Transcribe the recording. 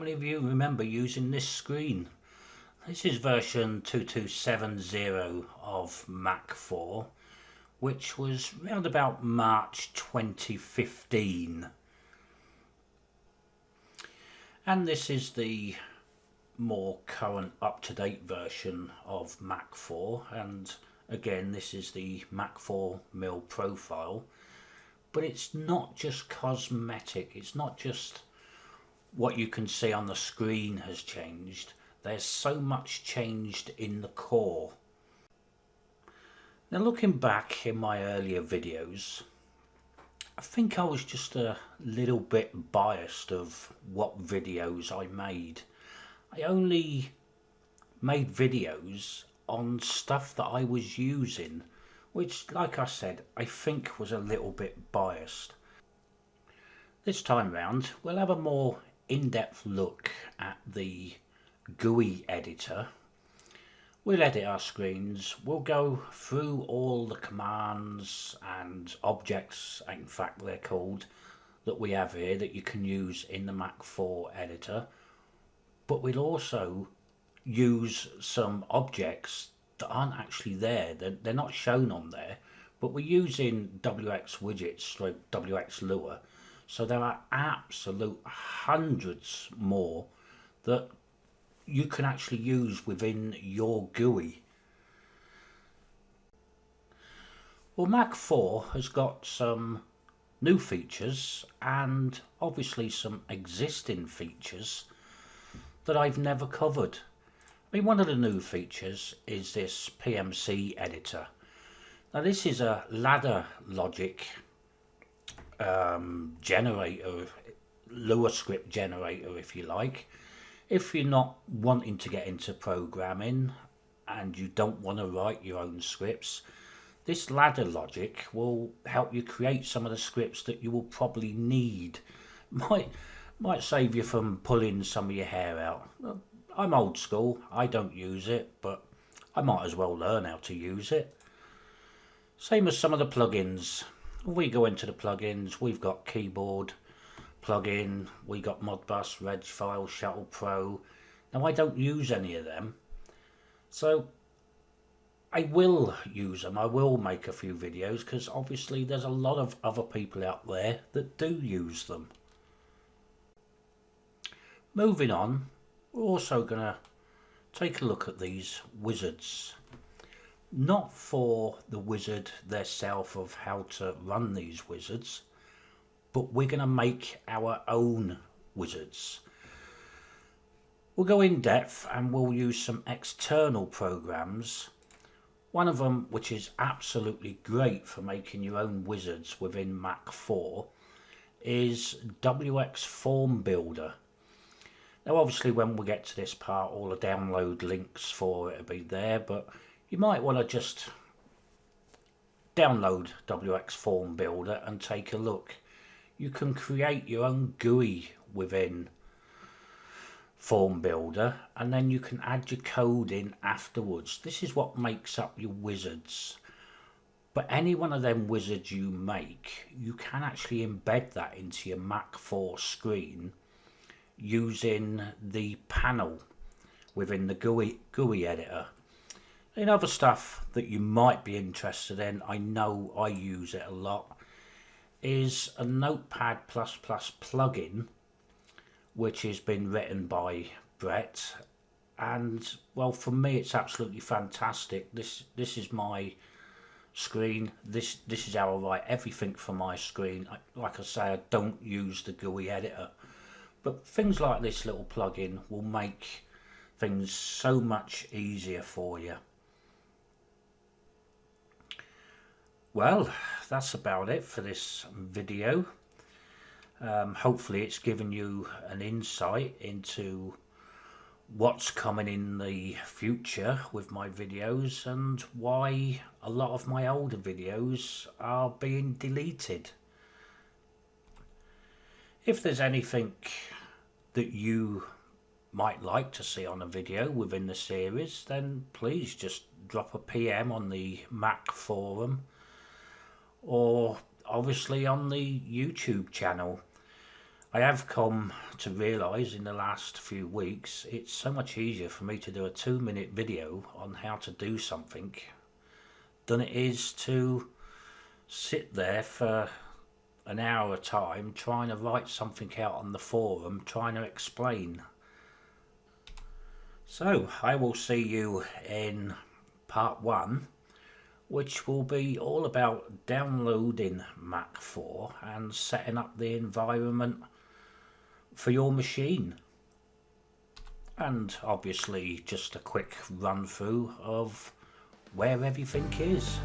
many of you remember using this screen? This is version 2270 of Mach4, which was around about March 2015. And this is the more current up-to-date version of Mach4, and again this is the Mach4 Mill profile. But it's not just cosmetic, it's not just what you can see on the screen has changed. There's so much changed in the core. Now, looking back in my earlier videos, I think I was just a little bit biased of what videos I made. I only made videos on stuff that I was using, which, like I said, I think was a little bit biased. This time round, we'll have a more in-depth look at the Gui Editor. We'll edit our screens, we'll go through all the commands and objects, in fact they're called, that we have here that you can use in the Mach4 editor. But we'll also use some objects that aren't actually there, they're not shown on there, but we're using WX widgets, like WX Lua, so there are absolute hundreds more that you can actually use within your GUI. Well, Mach4 has got some new features and obviously some existing features that I've never covered. I mean, one of the new features is this Pmc Editor. Now this is a ladder logic generator, Lua script generator if you like. If you're not wanting to get into programming and you don't want to write your own scripts, this ladder logic will help you create some of the scripts that you will probably need. Might save you from pulling some of your hair out. I'm old school, I don't use it, but I might as well learn how to use it. Same as some of the plugins. When we go into the plugins, we've got keyboard plugin, we got Modbus, Regfile, Shuttle Pro. Now I don't use any of them, so I will use them. I will make a few videos because obviously there's a lot of other people out there that do use them. Moving on, we're also going to take a look at these wizards. Not for the wizard theirself of how to run these wizards, but we're going to make our own wizards. We'll go in depth and we'll use some external programs. One of them, which is absolutely great for making your own wizards within Mach4, is WX Form Builder. Now obviously when we get to this part, all the download links for it will be there, but you might want to just download WX Form Builder and take a look. You can create your own GUI within Form Builder and then you can add your code in afterwards. This is what makes up your wizards. But any one of them wizards you make, you can actually embed that into your Mach4 screen using the panel within the GUI editor. And other stuff that you might be interested in, I know I use it a lot, is a Notepad++ plugin which has been written by Brett, and well, for me it's absolutely fantastic. This is my screen, this is how I write everything for my screen. Like I say, I don't use the GUI editor, but things like this little plugin will make things so much easier for you. Well, that's about it for this video. Hopefully it's given you an insight into what's coming in the future with my videos and why a lot of my older videos are being deleted. If there's anything that you might like to see on a video within the series, then please just drop a PM on the Mac forum or obviously on the YouTube channel. I have come to realise in the last few weeks it's so much easier for me to do a 2-minute video on how to do something than it is to sit there for an hour at a time trying to write something out on the forum, trying to explain. So I will see you in part 1, which will be all about downloading Mach4 and setting up the environment for your machine, and obviously just a quick run through of where everything is.